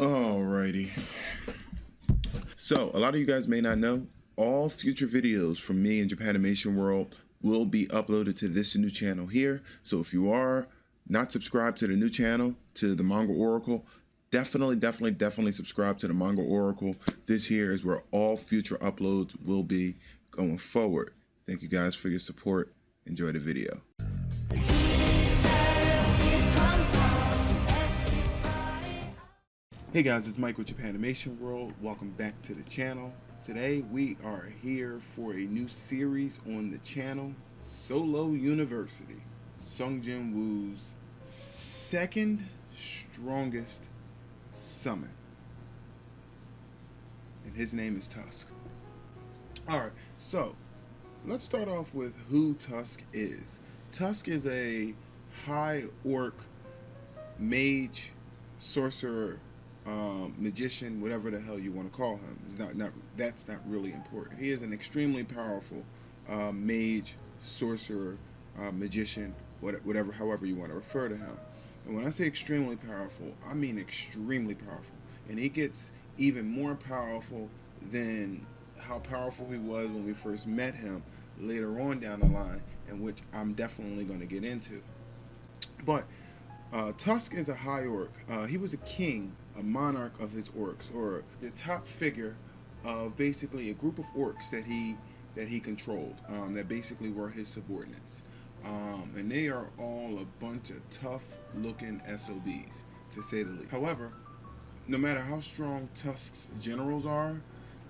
Alrighty. So, a lot of you guys may not know, all future videos from me in Japanimation World will be uploaded to this new channel here. So if you are not subscribed to the new channel, to the Manga Oracle, definitely subscribe to the Manga Oracle. This here is where all future uploads will be going forward. Thank you guys for your support. Enjoy the video. Hey guys, it's Mike with Japanimation World. Welcome back to the channel. Today we are here for a new series on the channel, Solo University, Sung Jin Woo's second strongest summon. And his name is Tusk. Alright, so let's start off with who Tusk is. Tusk is a high orc mage, sorcerer, magician, whatever the hell you want to call him. It's that's not really important. He is an extremely powerful mage, sorcerer, magician, however you want to refer to him. And when I say extremely powerful, I mean extremely powerful. And he gets even more powerful than how powerful he was when we first met him later on down the line, in which I'm definitely going to get into. But Tusk is a high orc. He was a king, a monarch of his orcs, or the top figure of basically a group of orcs that he controlled, that basically were his subordinates. And they are all a bunch of tough looking SOBs, to say the least. However, no matter how strong Tusk's generals are,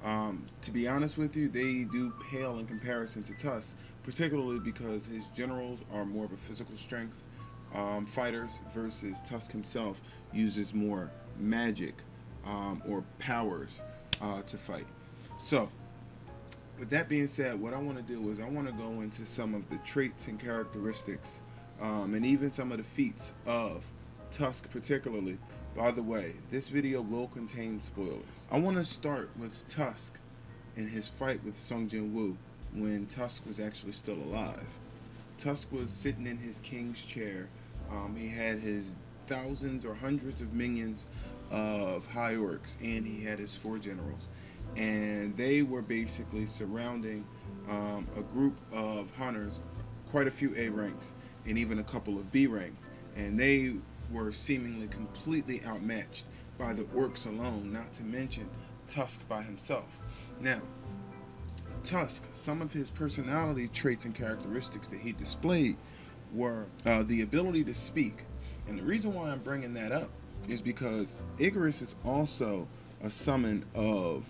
to be honest with you, they do pale in comparison to Tusk, particularly because his generals are more of a physical strength fighters, versus Tusk himself uses more magic or powers to fight. So with that being said, what I want to do is I want to go into some of the traits and characteristics and even some of the feats of Tusk particularly. By the way, this video will contain spoilers. I want to start with Tusk and his fight with Sung Jin Woo when Tusk was actually still alive. Tusk was sitting in his king's chair. He had his thousands or hundreds of minions of high orcs, and he had his 4 generals. And they were basically surrounding a group of hunters, quite a few A ranks, and even a couple of B ranks. And they were seemingly completely outmatched by the orcs alone, not to mention Tusk by himself. Now, Tusk, some of his personality traits and characteristics that he displayed were the ability to speak. And the reason why I'm bringing that up is because Igris is also a summon of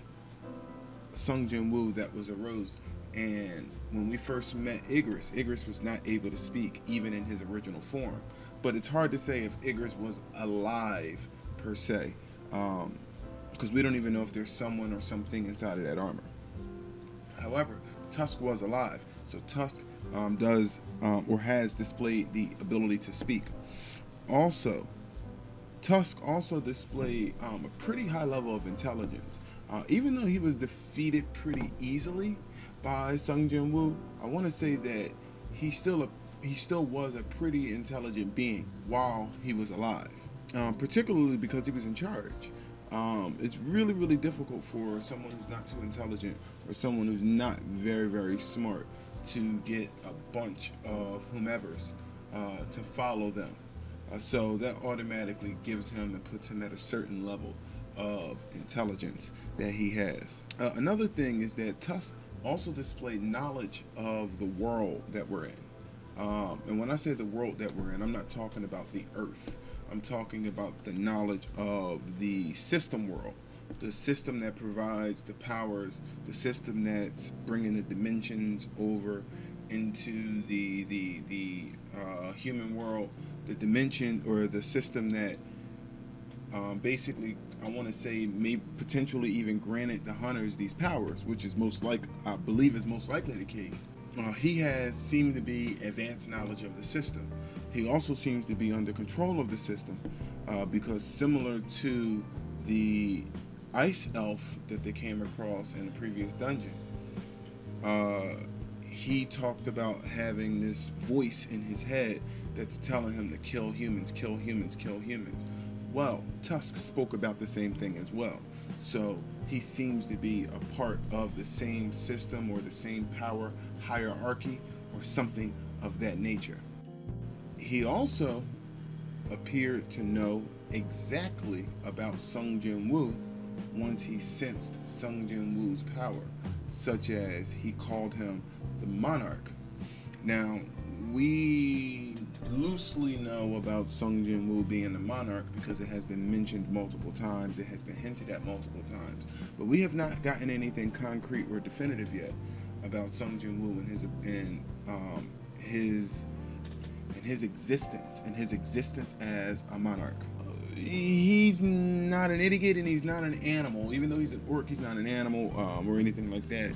Sung Jin Woo that was arose. And when we first met Igris was not able to speak even in his original form. But it's hard to say if Igris was alive per se, because we don't even know if there's someone or something inside of that armor. However, Tusk was alive, so Tusk does or has displayed the ability to speak. Also, Tusk also displayed a pretty high level of intelligence. Even though he was defeated pretty easily by Sung Jin Woo, I want to say that he still was a pretty intelligent being while he was alive, particularly because he was in charge. It's really difficult for someone who's not too intelligent or someone who's not very smart to get a bunch of whomevers to follow them. So that automatically gives him and puts him at a certain level of intelligence that he has. Another thing is that Tusk also displayed knowledge of the world that we're in. And when I say the world that we're in, I'm not talking about the Earth. I'm talking about the knowledge of the system world, the system that provides the powers, the system that's bringing the dimensions over into the human world, the dimension or the system that basically, I want to say, may potentially even granted the hunters these powers, which is I believe is most likely the case. He has seemed to be advanced knowledge of the system. He also seems to be under control of the system, because similar to the ice elf that they came across in the previous dungeon, he talked about having this voice in his head that's telling him to kill humans, kill humans, kill humans. well, Tusk spoke about the same thing as well. So he seems to be a part of the same system or the same power hierarchy or something of that nature. He also appeared to know exactly about Sung Jin Woo once he sensed Sung Jin Woo's power, such as he called him the monarch. Now, we loosely know about Sung Jin Woo being the monarch because it has been mentioned multiple times, it has been hinted at multiple times, but we have not gotten anything concrete or definitive yet about Sung Jin Woo and his existence as a monarch. He's not an idiot and he's not an animal. Even though he's an orc, he's not an animal or anything like that.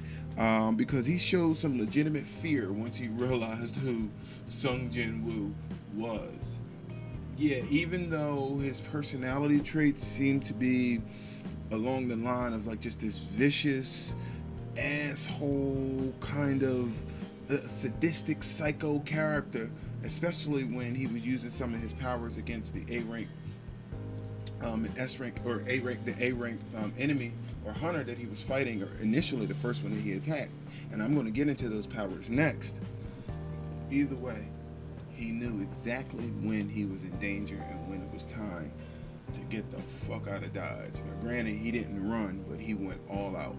Because he showed some legitimate fear once he realized who Sung Jin Woo was. Yeah, even though his personality traits seem to be along the line of like just this vicious asshole kind of sadistic psycho character, especially when he was using some of his powers against the A rank, S rank, or A rank, the A rank enemy or hunter that he was fighting, or initially the first one that he attacked. And I'm going to get into those powers next. Either way, he knew exactly when he was in danger and when it was time to get the fuck out of Dodge. Now, granted, he didn't run, but he went all out.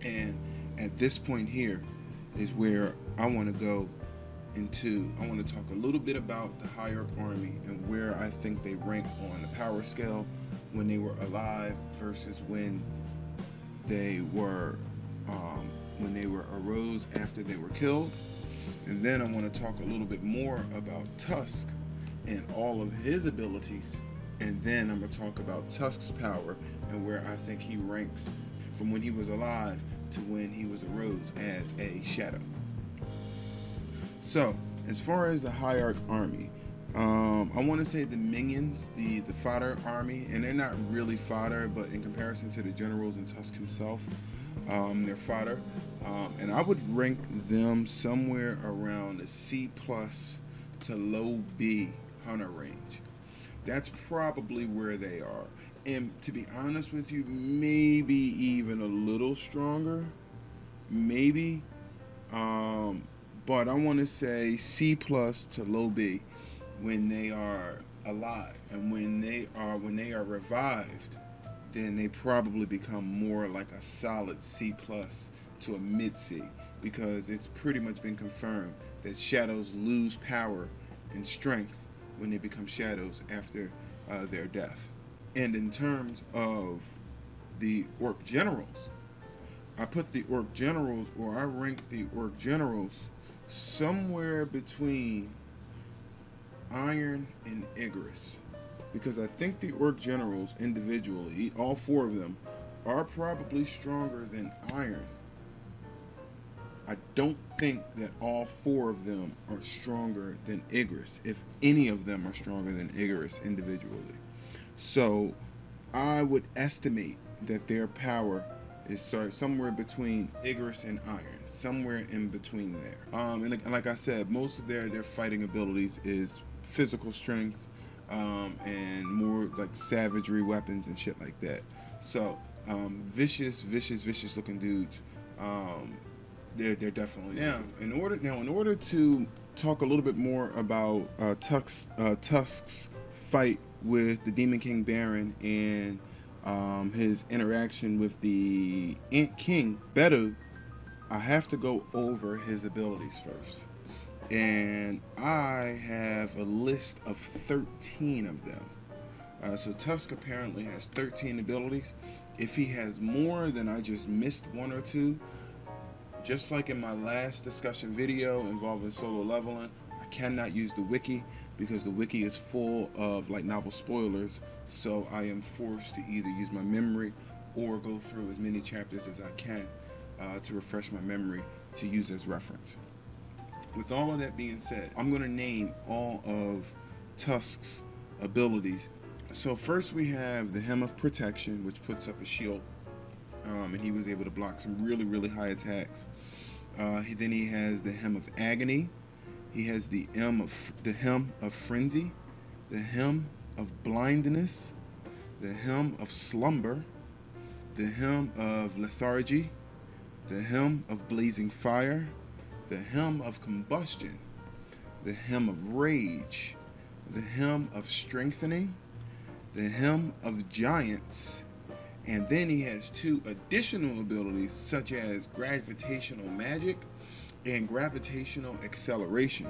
And at this point here is where I want to go into. I want to talk a little bit about the Hierarch army and where I think they rank on the power scale when they were alive versus when they were arose after they were killed. And then I want to talk a little bit more about Tusk and all of his abilities. And then I'm going to talk about Tusk's power and where I think he ranks from when he was alive to when he was arose as a shadow. So, as far as the Hierarch army, I want to say the minions, the fodder army, and they're not really fodder, but in comparison to the generals and Tusk himself, they're fodder. And I would rank them somewhere around the C+ to low B hunter range. That's probably where they are. And to be honest with you, maybe even a little stronger. Maybe. But I want to say C+ to low B when they are alive. And when they are revived, then they probably become more like a solid C+ to a mid C, because it's pretty much been confirmed that shadows lose power and strength when they become shadows after their death. And in terms of the orc generals, I put the orc generals, or I rank the orc generals somewhere between Iron and Igris, because I think the orc generals individually, all four of them, are probably stronger than Iron. I don't think that all four of them are stronger than Igris, if any of them are stronger than Igris individually. So I would estimate that their power is somewhere between Igris and Iron, somewhere in between there. And like I said, most of their fighting abilities is physical strength, and more like savagery weapons and shit like that. So vicious looking dudes. They're definitely down. In order to talk a little bit more about Tusk's fight with the Demon King Baron and his interaction with the Ant King Bedu, I have to go over his abilities first. And I have a list of 13 of them. So Tusk apparently has 13 abilities. If he has more, then I just missed one or two. Just like in my last discussion video involving solo leveling, I cannot use the wiki because the wiki is full of like novel spoilers. So I am forced to either use my memory or go through as many chapters as I can to refresh my memory to use as reference. With all of that being said, I'm going to name all of Tusk's abilities. So first we have the Hem of Protection, which puts up a shield, and he was able to block some really high attacks. Then he has the Hem of Agony. He has the Hem of Frenzy, the Hem of blindness, the hymn of slumber, the hymn of lethargy, the hymn of blazing fire, the hymn of combustion, the hymn of rage, the hymn of strengthening, the hymn of giants, and then he has two additional abilities such as gravitational magic and gravitational acceleration.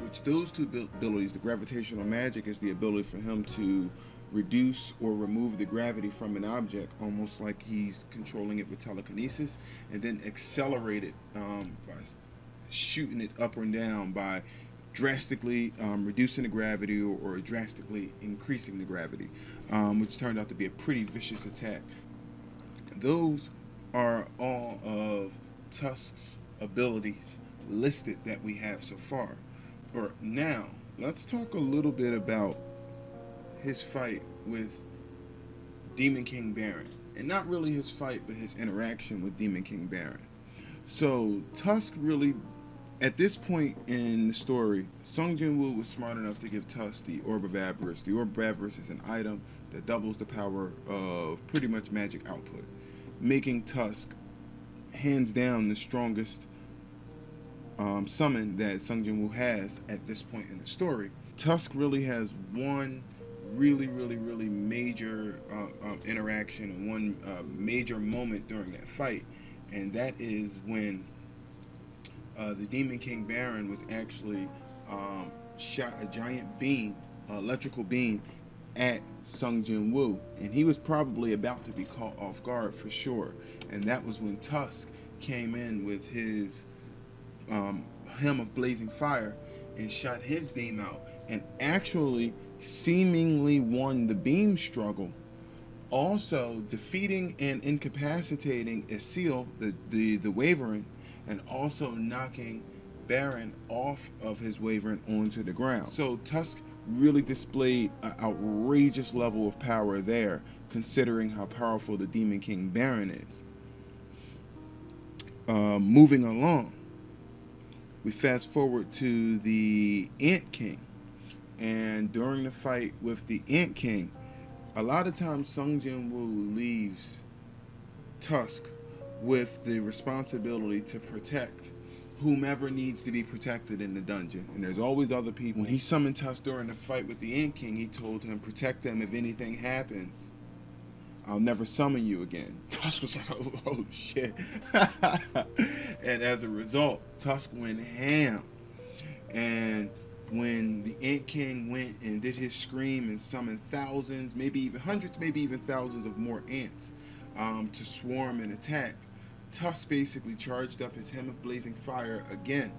Which those two abilities, the gravitational magic is the ability for him to reduce or remove the gravity from an object, almost like he's controlling it with telekinesis, and then accelerate it by shooting it up and down by drastically reducing the gravity or drastically increasing the gravity, which turned out to be a pretty vicious attack. Those are all of Tusk's abilities listed that we have so far. Or now, let's talk a little bit about his fight with Demon King Baron. And not really his fight, but his interaction with Demon King Baron. So, Tusk really, at this point in the story, Sung Jin Woo was smart enough to give Tusk the Orb of Avarice. The Orb of Avarice is an item that doubles the power of pretty much magic output, making Tusk hands down the strongest summon that Sung Jin Woo has at this point in the story. Tusk really has one really major interaction and one major moment during that fight, and that is when the Demon King Baron was actually shot a giant beam, electrical beam, at Sung Jin Woo, and he was probably about to be caught off guard for sure. And that was when Tusk came in with his hymn of blazing fire and shot his beam out, and actually seemingly won the beam struggle, also defeating and incapacitating Isil, the Wavering, and also knocking Baron off of his Wavering onto the ground. So Tusk really displayed an outrageous level of power there, considering how powerful the Demon King Baron is. Moving along, we fast forward to the Ant King, and during the fight with the Ant King, a lot of times Sung Jin Woo leaves Tusk with the responsibility to protect whomever needs to be protected in the dungeon, and there's always other people. When he summoned Tusk during the fight with the Ant King, he told him, protect them. If anything happens, I'll never summon you again. Tusk was like, oh shit. And as a result, Tusk went ham. And when the Ant King went and did his scream and summoned thousands, maybe even hundreds, maybe even thousands of more ants to swarm and attack, Tusk basically charged up his hymn of blazing fire again.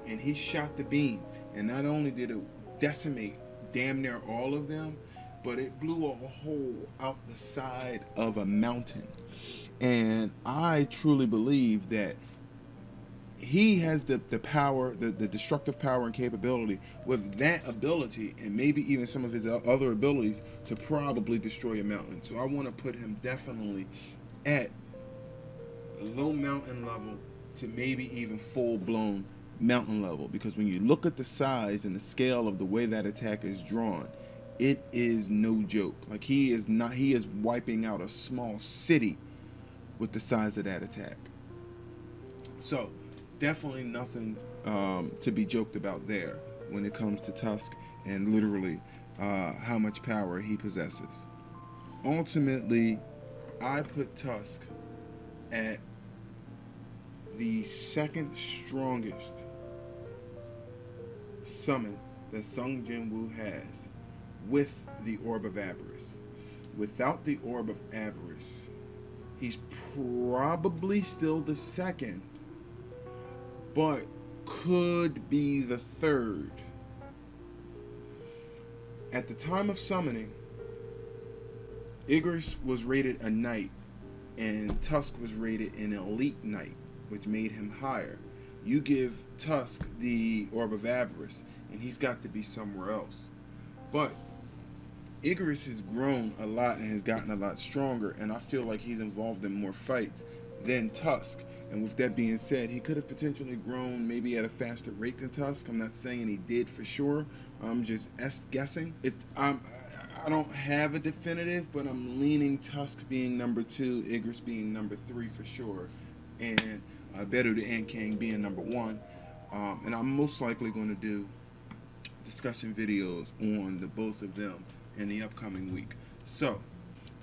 And he shot the beam. And not only did it decimate damn near all of them, but it blew a hole out the side of a mountain. And I truly believe that he has the power, the destructive power and capability with that ability, and maybe even some of his other abilities, to probably destroy a mountain. So I want to put him definitely at a low mountain level to maybe even full-blown mountain level, because when you look at the size and the scale of the way that attack is drawn, it is no joke. Like, he is wiping out a small city with the size of that attack. So definitely nothing to be joked about there when it comes to Tusk and literally how much power he possesses. Ultimately, I put Tusk at the second strongest summon that Sung Jin Woo has, with the Orb of Avarice. Without the Orb of Avarice, he's probably still the second, but could be the third. At the time of summoning, Igris was rated a knight, and Tusk was rated an elite knight, which made him higher. You give Tusk the Orb of Avarice, and he's got to be somewhere else. But Igris has grown a lot and has gotten a lot stronger, and I feel like he's involved in more fights than Tusk. And with that being said, he could have potentially grown maybe at a faster rate than Tusk. I'm not saying he did for sure. I'm just guessing. I don't have a definitive, but I'm leaning Tusk being number 2, Igris being number 3 for sure, and Beru the Ant King being number 1. And I'm most likely going to do discussion videos on the both of them in the upcoming week. So,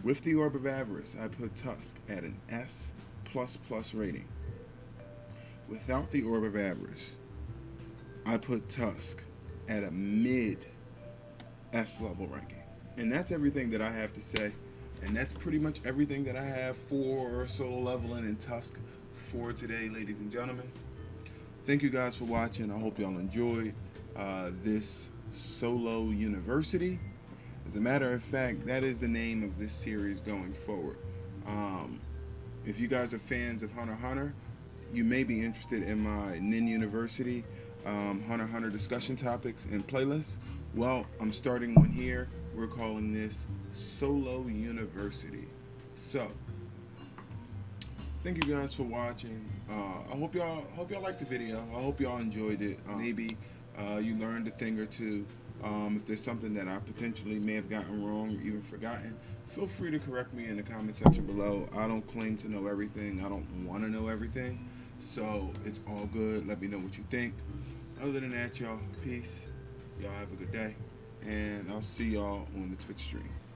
with the Orb of Avarice, I put Tusk at an S++ rating. Without the Orb of Avarice, I put Tusk at a mid S level ranking. And that's everything that I have to say. And that's pretty much everything that I have for solo leveling and Tusk for today, ladies and gentlemen. Thank you guys for watching. I hope y'all enjoyed this solo university. As a matter of fact, that is the name of this series going forward. If you guys are fans of Hunter x Hunter, you may be interested in my Nin University Hunter x Hunter discussion topics and playlists. Well, I'm starting one here. We're calling this Solo University. So, thank you guys for watching. I hope y'all liked the video. I hope y'all enjoyed it. Maybe you learned a thing or two. If there's something that I potentially may have gotten wrong or even forgotten, feel free to correct me in the comment section below. I don't claim to know everything. I don't want to know everything. So it's all good. Let me know what you think. Other than that, y'all, peace. Y'all have a good day. And I'll see y'all on the Twitch stream.